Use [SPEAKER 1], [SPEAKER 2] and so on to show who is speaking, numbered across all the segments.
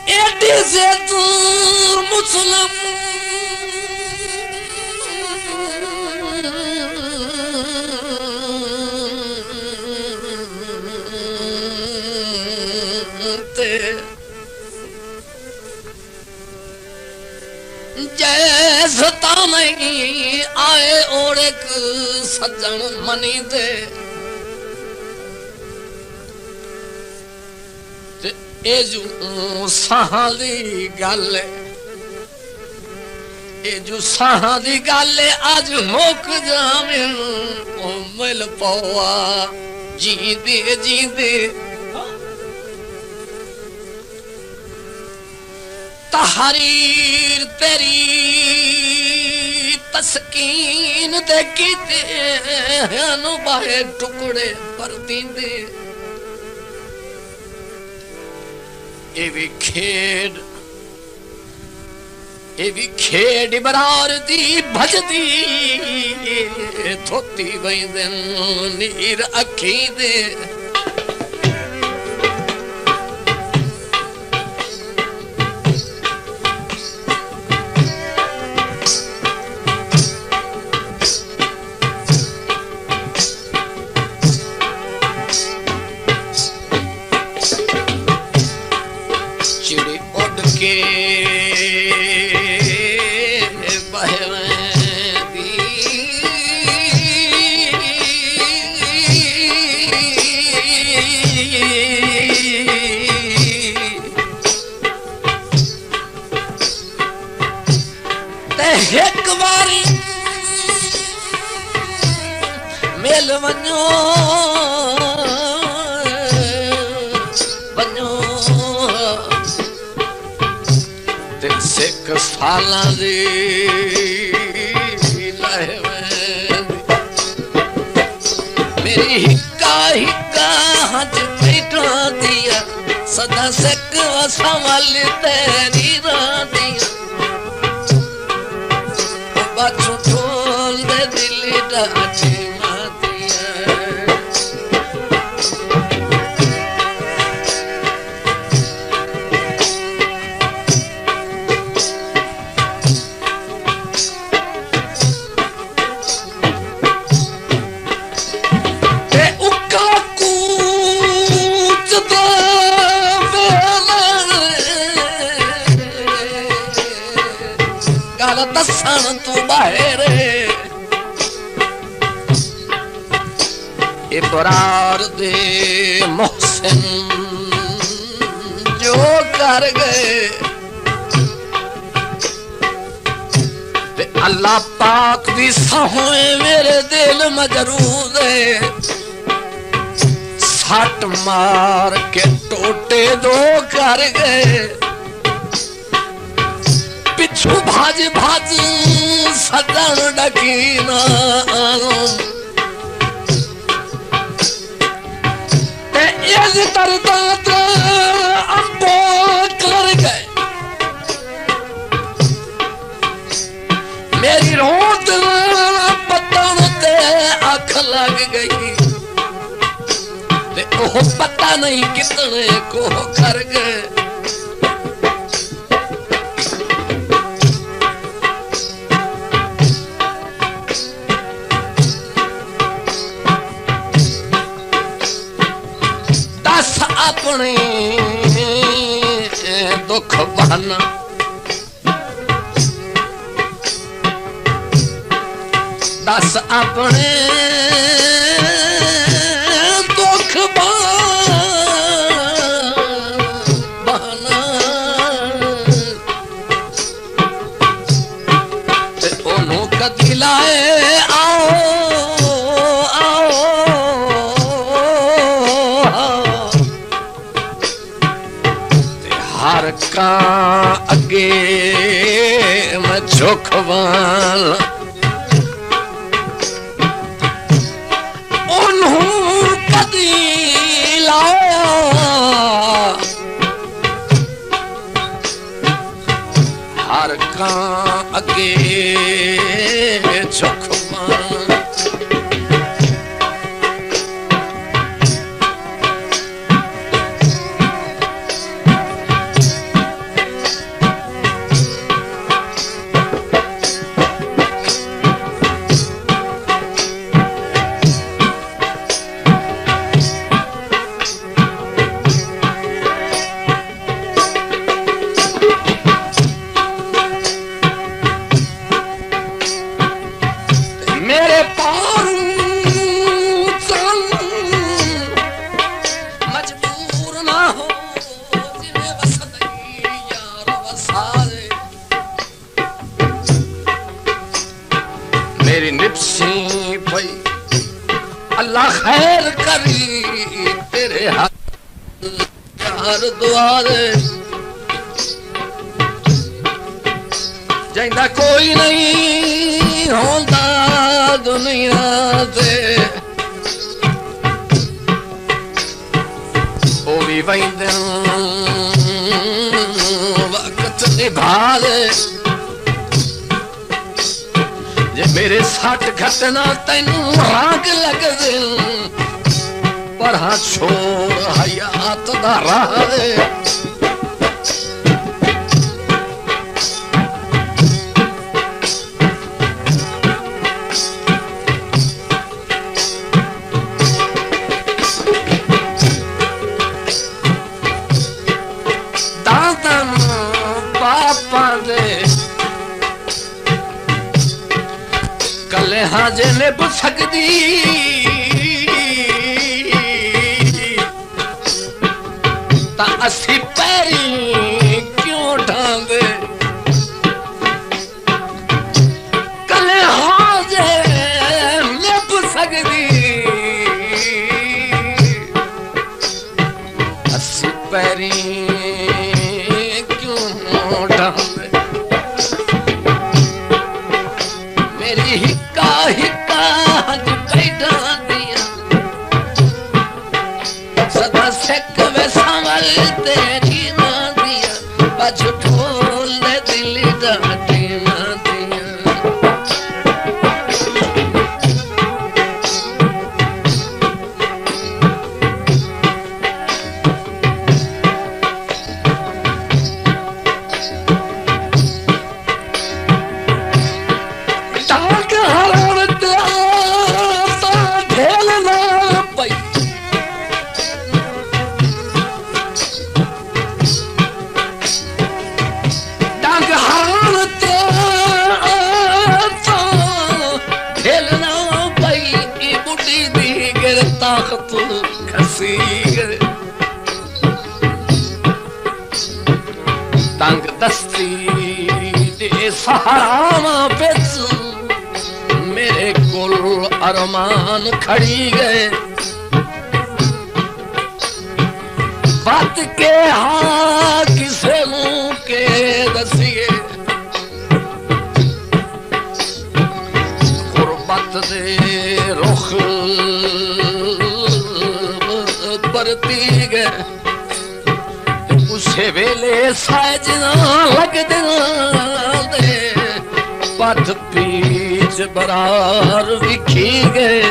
[SPEAKER 1] AD से तू मुसलम जैसता नहीं आए और एक सज्जन मनी दे ए जो सहादी गल ए जो सहादी गल आज मुक जावे ओ मिल पवा जींदे जींदे तहरीर तेरी तस्कीन दे कीते हनु बाहे टुकड़े पर दींदे ए भी खेड बरार दी भजदी थोती वैंदन नीर अखी दे एक बारी मेल वञो वञो ते सिक सालां दी लह मेरी हिक्का हिक्का हज बैठा दिया सदा सिक संभाल तेरी रादिया बाछू ढोल दे दिल डाटे मातिया ते उक्का कूच दे गल दसन तू बाहर इबरार दे मोहसिन जो कर गए ते अल्लाह पाक दी सहोए मेरे दिल मजरूद है सट मार के टोटे दो कर गए पिछू भाज भाज सदन डकीना ते इस तरदात अंबो कर गए मेरी रोत पतन ते आँख लग गई ते ओह पता नहीं कितने को कर गए अपने दुख बहाना दस अपने दुख बहाना ते ओनू कदी लाए आओ हर का अगे मैं झुकवाल उन्हों कदी लाया हर का अगे झुकवाल भाई अल्लाह खैर करी तेरे हाथ हर दुआरे जिंदा कोई नहीं होंदा दुनिया से वो भी वैंदे वक्त निभा दे जे मेरे सट घटना तेनू राग लग दे पर हाँ छोड़ हयात दा राह दे हाँ जे निभ सकदी ता असी पैरी क्यों ढांदे कले हाँ जे निभ सकदी असी पैरी क्यों ढांदे मेरी हिक्का हज कैडा दिया सदा सिक वे संवल तेरी ना दिया पछ ढोल दिल डाटी ना दिया तंग दस्ती दे सहारा बिच मेरे कोल अरमान खड़ी गए बात के हाँ किसे मुँह के दसिए गुरबत दे रुख बरती गए उसे वेले साजना लग दे पथ पीछ बरार विखी गए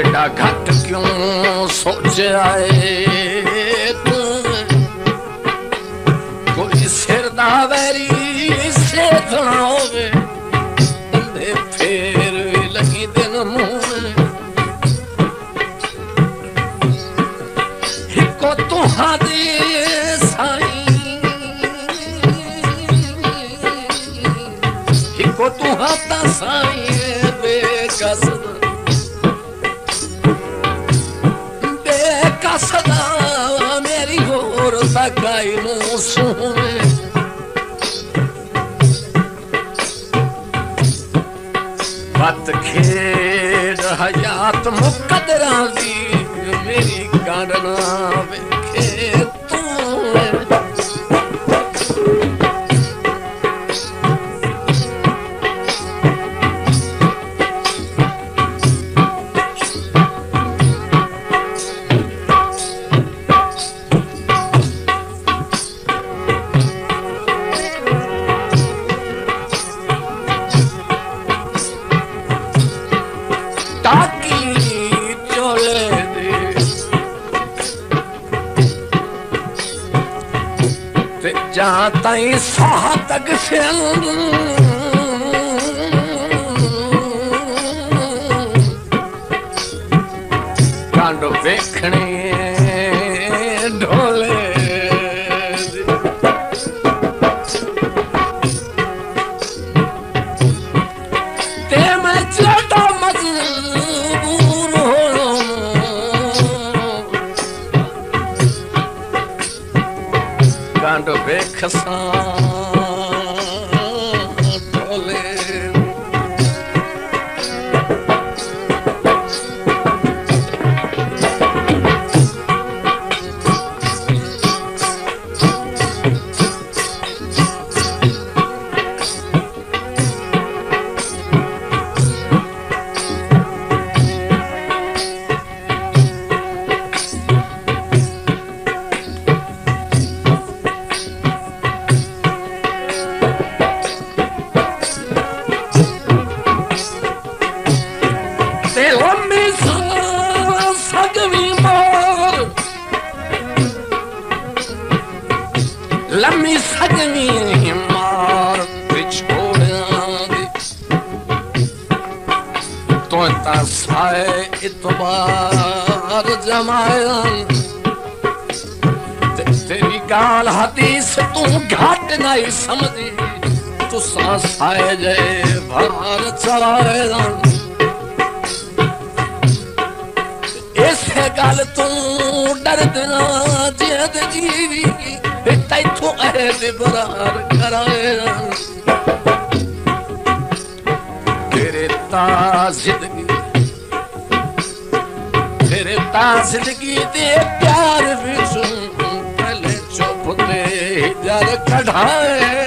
[SPEAKER 1] एडा घट क्यों सोच आए कोई सिरदा वैरी से होवे बंदे फेर लगी दिन मुँह हिको तुहादे साईं हिको तुहादा साईं बेकसद सदा मेरी होर तकाई मुँह बत खेड़ हयात मुकदरा दी मेरी कांडना वेखे तू ताई साह तक से कांड वेखणे ढोले ते मैं चढ़ा मजबूर हो कांड वेखसा ढोले लम्मी सजनी मार पिछोड़िया तो साए इतबार जमाया तेरी गाल हदीस तू घाट नहीं समझी तू साए जय भार चढ़ाया ऐसे गाल तू डरद ना जियद जीवी तैथो अहद बरार कराए तेरे ताज़िदगी दे प्यार विच पहले चुप ते जर कढ़ाए